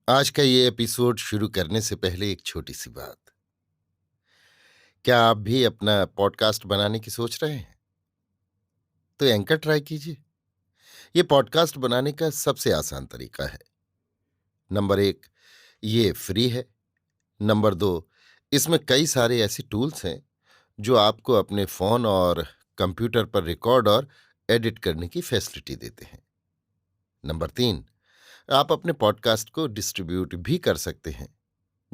आज का ये एपिसोड शुरू करने से पहले एक छोटी सी बात। क्या आप भी अपना पॉडकास्ट बनाने की सोच रहे हैं? तो एंकर ट्राई कीजिए। ये पॉडकास्ट बनाने का सबसे आसान तरीका है। नंबर एक, ये फ्री है। नंबर दो, इसमें कई सारे ऐसे टूल्स हैं जो आपको अपने फोन और कंप्यूटर पर रिकॉर्ड और एडिट करने की फैसिलिटी देते हैं। नंबर तीन, आप अपने पॉडकास्ट को डिस्ट्रीब्यूट भी कर सकते हैं,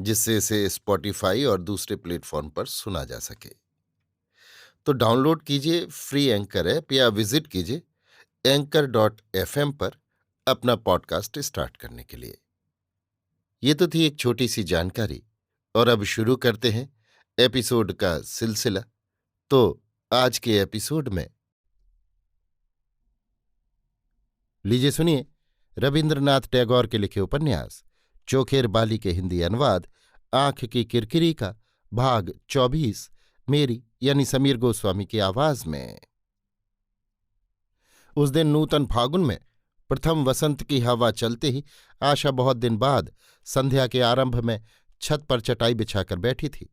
जिससे इसे स्पॉटिफाई और दूसरे प्लेटफॉर्म पर सुना जा सके। तो डाउनलोड कीजिए फ्री एंकर ऐप या विजिट कीजिए anchor.fm पर अपना पॉडकास्ट स्टार्ट करने के लिए। ये तो थी एक छोटी सी जानकारी, और अब शुरू करते हैं एपिसोड का सिलसिला। तो आज के एपिसोड में लीजिए सुनिए रविंद्रनाथ टैगोर के लिखे उपन्यास चोखेर बाली के हिंदी अनुवाद आंख की किरकिरी का भाग 24, मेरी यानी समीर गोस्वामी की आवाज में। उस दिन नूतन फागुन में प्रथम वसंत की हवा चलते ही आशा बहुत दिन बाद संध्या के आरंभ में छत पर चटाई बिछाकर बैठी थी।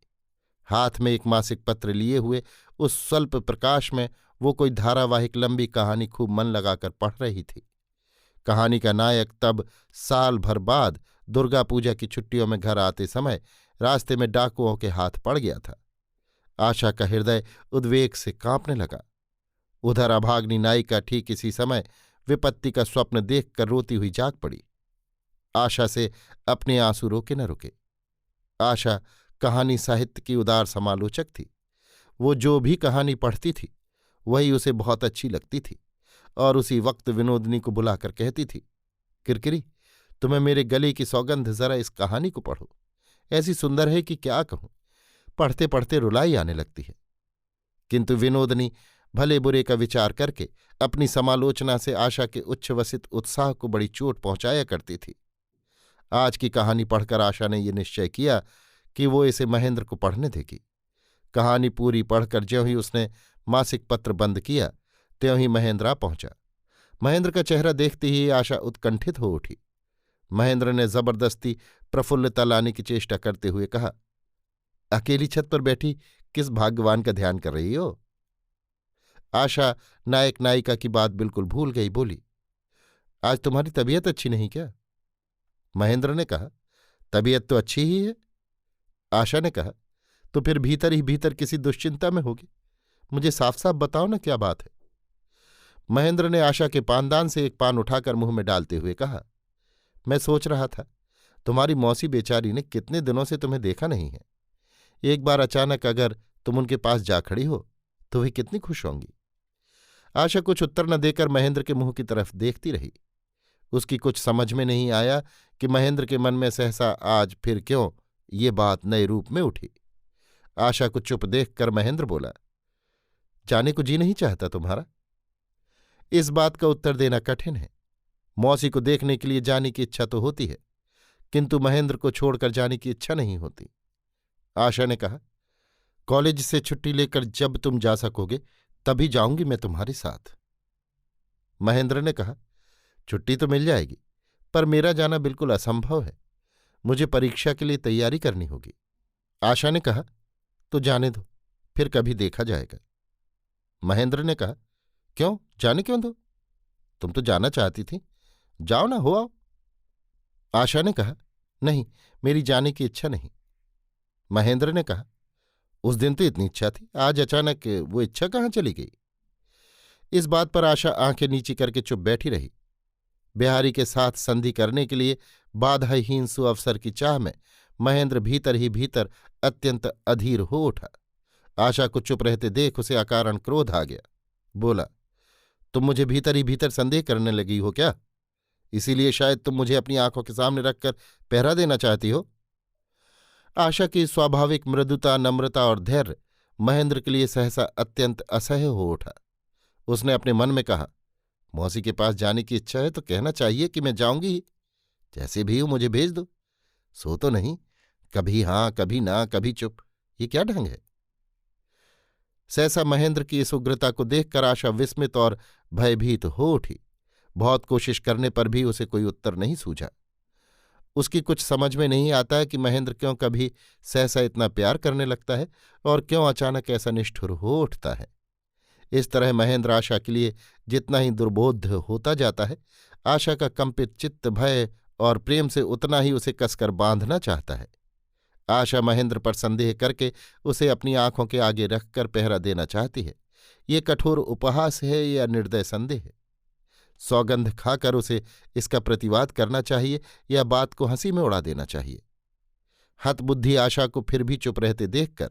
हाथ में एक मासिक पत्र लिए हुए उस स्वल्प प्रकाश में वो कोई धारावाहिक लंबी कहानी खूब मन लगाकर पढ़ रही थी। कहानी का नायक तब साल भर बाद दुर्गा पूजा की छुट्टियों में घर आते समय रास्ते में डाकुओं के हाथ पड़ गया था। आशा का हृदय उद्वेग से कांपने लगा। उधर अभाग्नि नायिका ठीक इसी समय विपत्ति का स्वप्न देखकर रोती हुई जाग पड़ी। आशा से अपने आंसू रोके न रुके। आशा कहानी साहित्य की उदार समालोचक थी। वो जो भी कहानी पढ़ती थी वही उसे बहुत अच्छी लगती थी, और उसी वक्त विनोदनी को बुलाकर कहती थी, किरकिरी, तुम्हें मेरे गले की सौगंध जरा इस कहानी को पढ़ो। ऐसी सुंदर है कि क्या कहूं, पढ़ते पढ़ते रुलाई आने लगती है। किंतु विनोदनी भले बुरे का विचार करके अपनी समालोचना से आशा के उच्छ्वसित उत्साह को बड़ी चोट पहुंचाया करती थी। आज की कहानी पढ़कर आशा ने ये निश्चय किया कि वो इसे महेंद्र को पढ़ने देगी। कहानी पूरी पढ़कर ज्यों ही उसने मासिक पत्र बंद किया त्यों ही महेंद्र आ पहुंचा। महेंद्र का चेहरा देखते ही आशा उत्कंठित हो उठी। महेंद्र ने जबरदस्ती प्रफुल्लता लाने की चेष्टा करते हुए कहा, अकेली छत पर बैठी किस भाग्यवान का ध्यान कर रही हो? आशा नायक नायिका की बात बिल्कुल भूल गई, बोली, आज तुम्हारी तबीयत अच्छी नहीं क्या? महेंद्र ने कहा, तबीयत तो अच्छी ही है। आशा ने कहा, तो फिर भीतर ही भीतर किसी दुश्चिंता में होगी। मुझे साफ साफ बताओ ना, क्या बात है? महेंद्र ने आशा के पानदान से एक पान उठाकर मुंह में डालते हुए कहा, मैं सोच रहा था, तुम्हारी मौसी बेचारी ने कितने दिनों से तुम्हें देखा नहीं है। एक बार अचानक अगर तुम उनके पास जा खड़ी हो तो वे कितनी खुश होंगी। आशा कुछ उत्तर न देकर महेंद्र के मुंह की तरफ देखती रही। उसकी कुछ समझ में नहीं आया कि महेंद्र के मन में सहसा आज फिर क्यों ये बात नए रूप में उठी। आशा को चुप देखकर महेंद्र बोला, जाने को जी नहीं चाहता तुम्हारा? इस बात का उत्तर देना कठिन है। मौसी को देखने के लिए जाने की इच्छा तो होती है, किंतु महेंद्र को छोड़कर जाने की इच्छा नहीं होती। आशा ने कहा, कॉलेज से छुट्टी लेकर जब तुम जा सकोगे तभी जाऊंगी मैं तुम्हारे साथ। महेंद्र ने कहा, छुट्टी तो मिल जाएगी, पर मेरा जाना बिल्कुल असंभव है। मुझे परीक्षा के लिए तैयारी करनी होगी। आशा ने कहा, तो जाने दो, फिर कभी देखा जाएगा। महेंद्र ने कहा, क्यों, जाने क्यों दो? तुम तो जाना चाहती थी, जाओ ना, हो आओ। आशा ने कहा, नहीं, मेरी जाने की इच्छा नहीं। महेंद्र ने कहा, उस दिन तो इतनी इच्छा थी, आज अचानक वो इच्छा कहाँ चली गई? इस बात पर आशा आंखें नीची करके चुप बैठी रही। बिहारी के साथ संधि करने के लिए बाधाहीन सुअवसर की चाह में महेंद्र भीतर ही भीतर अत्यंत अधीर हो उठा। आशा को चुप रहते देख उसे अकारण क्रोध आ गया। बोला, तुम मुझे भीतर ही भीतर संदेह करने लगी हो क्या? इसीलिए शायद तुम मुझे अपनी आंखों के सामने रखकर पहरा देना चाहती हो। आशा की स्वाभाविक मृदुता, नम्रता और धैर्य महेंद्र के लिए सहसा अत्यंत असह्य हो उठा। उसने अपने मन में कहा, मौसी के पास जाने की इच्छा है तो कहना चाहिए कि मैं जाऊंगी ही। जैसे भी हूं मुझे भेज दो। सो तो नहीं, कभी हां कभी ना, कभी चुप, ये क्या ढंग है? सहसा महेंद्र की इस उग्रता को देखकर आशा विस्मित और भयभीत हो उठी। बहुत कोशिश करने पर भी उसे कोई उत्तर नहीं सूझा। उसकी कुछ समझ में नहीं आता है कि महेंद्र क्यों कभी सहसा इतना प्यार करने लगता है और क्यों अचानक ऐसा निष्ठुर हो उठता है। इस तरह महेंद्र आशा के लिए जितना ही दुर्बोध्य होता जाता है, आशा का कंपित चित्त भय और प्रेम से उतना ही उसे कसकर बांधना चाहता है। आशा महेंद्र पर संदेह करके उसे अपनी आंखों के आगे रखकर पहरा देना चाहती है। ये कठोर उपहास है या निर्दय संदेह है? सौगंध खाकर उसे इसका प्रतिवाद करना चाहिए या बात को हंसी में उड़ा देना चाहिए? हतबुद्धि आशा को फिर भी चुप रहते देखकर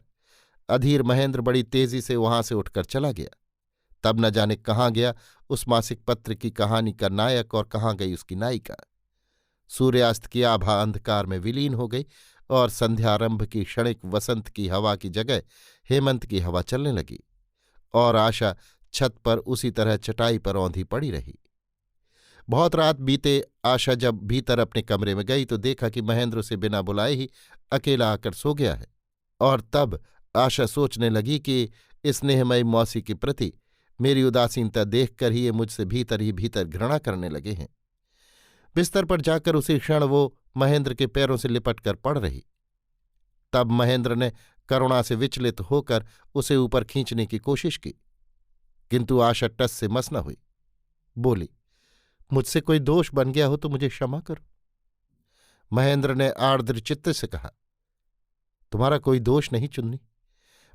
अधीर महेंद्र बड़ी तेजी से वहां से उठकर चला गया। तब न जाने कहाँ गया उस मासिक पत्र की कहानी का नायक और कहाँ गई उसकी नायिका। सूर्यास्त की आभा अंधकार में विलीन हो गई और संध्यारंभ की क्षणिक वसंत की हवा की जगह हेमंत की हवा चलने लगी और आशा छत पर उसी तरह चटाई पर औंधी पड़ी रही। बहुत रात बीते आशा जब भीतर अपने कमरे में गई तो देखा कि महेंद्र उसे बिना बुलाए ही अकेला आकर सो गया है। और तब आशा सोचने लगी कि स्नेहमयी मौसी के प्रति मेरी उदासीनता देखकर ही ये मुझसे भीतर ही भीतर घृणा करने लगे हैं। बिस्तर पर जाकर उसी क्षण वो महेंद्र के पैरों से लिपट कर पड़ रही। तब महेंद्र ने करुणा से विचलित होकर उसे ऊपर खींचने की कोशिश की, किंतु आशा टस से मस न हुई। बोली, मुझसे कोई दोष बन गया हो तो मुझे क्षमा करो। महेंद्र ने आर्द्र चित्त से कहा, तुम्हारा कोई दोष नहीं चुन्नी।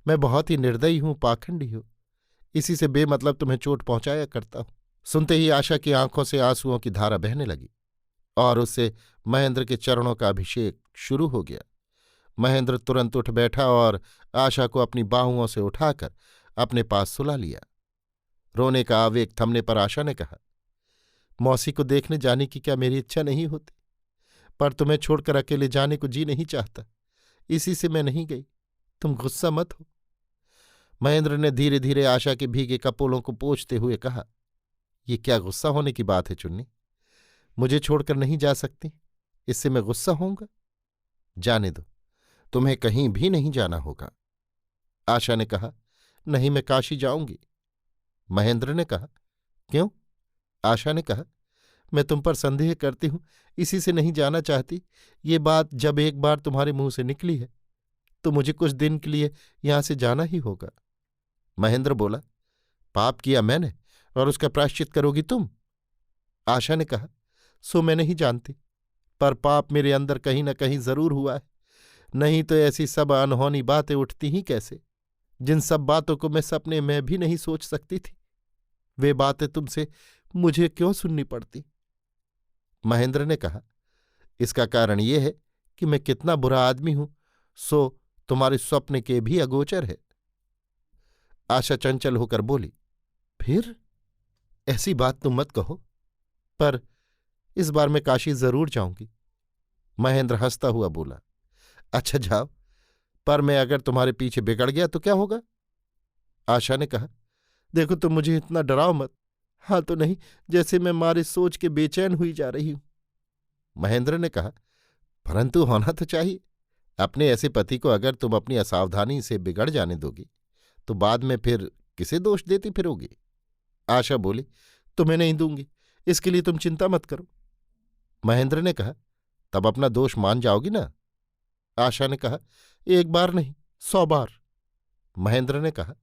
मैं बहुत ही निर्दयी हूं, पाखंडी हूं, इसी से बेमतलब तुम्हें चोट पहुंचाया करता हूं। सुनते ही आशा की आंखों से आंसुओं की धारा बहने लगी और उससे महेंद्र के चरणों का अभिषेक शुरू हो गया। महेंद्र तुरंत उठ बैठा और आशा को अपनी बाहुओं से उठाकर अपने पास सुला लिया। रोने का आवेग थमने पर आशा ने कहा, मौसी को देखने जाने की क्या मेरी इच्छा नहीं होती, पर तुम्हें छोड़कर अकेले जाने को जी नहीं चाहता, इसी से मैं नहीं गई। तुम गुस्सा मत हो। महेंद्र ने धीरे धीरे आशा के भीगे कपोलों को पोंछते हुए कहा, ये क्या गुस्सा होने की बात है चुन्नी? मुझे छोड़कर नहीं जा सकती, इससे मैं गुस्सा होऊंगा? जाने दो, तुम्हें कहीं भी नहीं जाना होगा। आशा ने कहा, नहीं, मैं काशी जाऊंगी। महेंद्र ने कहा, क्यों? आशा ने कहा, मैं तुम पर संदेह करती हूं, इसी से नहीं जाना चाहती। ये बात जब एक बार तुम्हारे मुंह से निकली है तो मुझे कुछ दिन के लिए यहां से जाना ही होगा। महेंद्र बोला, पाप किया मैंने और उसका प्रायश्चित करोगी तुम? आशा ने कहा, सो मैं नहीं जानती, पर पाप मेरे अंदर कहीं न कहीं जरूर हुआ है, नहीं तो ऐसी सब अनहोनी बातें उठती ही कैसे, जिन सब बातों को मैं सपने में भी नहीं सोच सकती थी। वे बातें तुमसे मुझे क्यों सुननी पड़ती? महेंद्र ने कहा, इसका कारण ये है कि मैं कितना बुरा आदमी हूं, सो तुम्हारे स्वप्न के भी अगोचर है। आशा चंचल होकर बोली, फिर ऐसी बात तुम मत कहो, पर इस बार मैं काशी जरूर जाऊंगी। महेंद्र हंसता हुआ बोला, अच्छा जाओ, पर मैं अगर तुम्हारे पीछे बिगड़ गया तो क्या होगा? आशा ने कहा, देखो तुम मुझे इतना डराओ मत। हाँ तो नहीं, जैसे मैं मारे सोच के बेचैन हुई जा रही हूं। महेंद्र ने कहा, परंतु होना तो चाहिए। अपने ऐसे पति को अगर तुम अपनी असावधानी से बिगड़ जाने दोगी तो बाद में फिर किसे दोष देती फिरोगी? आशा बोली, तुम्हें नहीं दूंगी, इसके लिए तुम चिंता मत करो। महेंद्र ने कहा, तब अपना दोष मान जाओगी ना? आशा ने कहा, एक बार नहीं, 100 बार। महेंद्र ने कहा,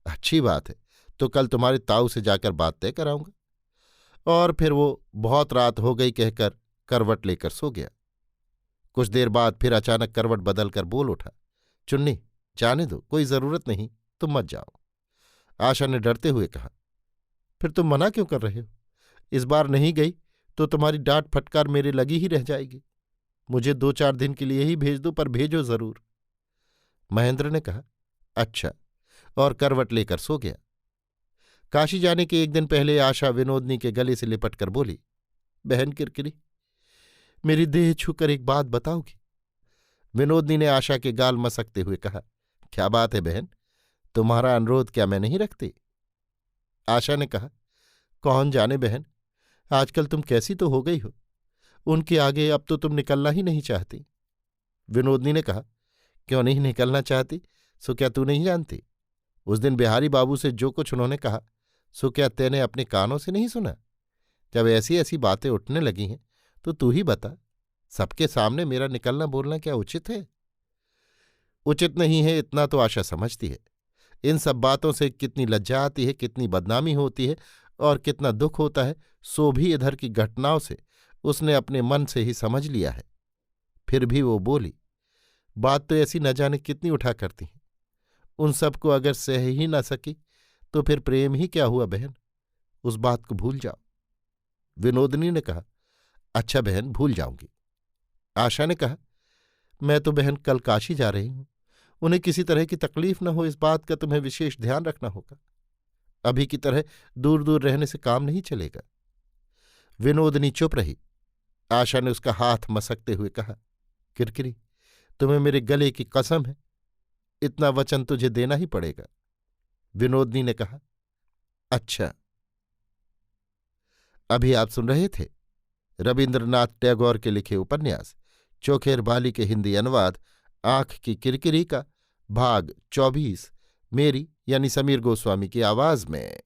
अच्छी बात है, तो कल तुम्हारे ताऊ से जाकर बात तय कराऊंगा। और फिर वो बहुत रात हो गई कहकर करवट लेकर सो गया। कुछ देर बाद फिर अचानक करवट बदलकर बोल उठा, चुन्नी जाने दो, कोई जरूरत नहीं, तुम मत जाओ। आशा ने डरते हुए कहा, फिर तुम मना क्यों कर रहे हो? इस बार नहीं गई तो तुम्हारी डांट फटकार मेरे लगी ही रह जाएगी। मुझे 2-4 दिन के लिए ही भेज दो, पर भेजो जरूर। महेंद्र ने कहा, अच्छा, और करवट लेकर सो गया। काशी जाने के एक दिन पहले आशा विनोदनी के गले से लिपटकर बोली, बहन किरकिरी, मेरी देह छूकर एक बात बताओगी? विनोदनी ने आशा के गाल मसकते हुए कहा, क्या बात है बहन, तुम्हारा अनुरोध क्या मैं नहीं रखती? आशा ने कहा, कौन जाने बहन, आजकल तुम कैसी तो हो गई हो, उनके आगे अब तो तुम निकलना ही नहीं चाहती। विनोदनी ने कहा, क्यों नहीं निकलना चाहती? सो क्या तू नहीं जानती? उस दिन बिहारी बाबू से जो कुछ उन्होंने कहा, सो क्या तैने अपने कानों से नहीं सुना? जब ऐसी ऐसी बातें उठने लगी हैं तो तू ही बता। सबके सामने मेरा निकलना बोलना क्या उचित है? उचित नहीं है इतना तो आशा समझती है। इन सब बातों से कितनी लज्जा आती है, कितनी बदनामी होती है और कितना दुख होता है, सो भी इधर की घटनाओं से उसने अपने मन से ही समझ लिया है। फिर भी वो बोली, बात तो ऐसी न जाने कितनी उठा करती हैं। उन सबको अगर सह ही न सकी तो फिर प्रेम ही क्या हुआ बहन? उस बात को भूल जाओ। विनोदिनी ने कहा, अच्छा बहन, भूल जाऊंगी। आशा ने कहा, मैं तो बहन कल काशी जा रही हूं। उन्हें किसी तरह की तकलीफ न हो, इस बात का तुम्हें विशेष ध्यान रखना होगा। अभी की तरह दूर दूर रहने से काम नहीं चलेगा। विनोदिनी चुप रही। आशा ने उसका हाथ मसकते हुए कहा, किरकिरी, तुम्हें मेरे गले की कसम है, इतना वचन तुझे देना ही पड़ेगा। विनोदिनी ने कहा, अच्छा। अभी आप सुन रहे थे रविन्द्रनाथ टैगोर के लिखे उपन्यास चोखेर बाली के हिंदी अनुवाद आंख की किरकिरी का भाग 24, मेरी यानी समीर गोस्वामी की आवाज में।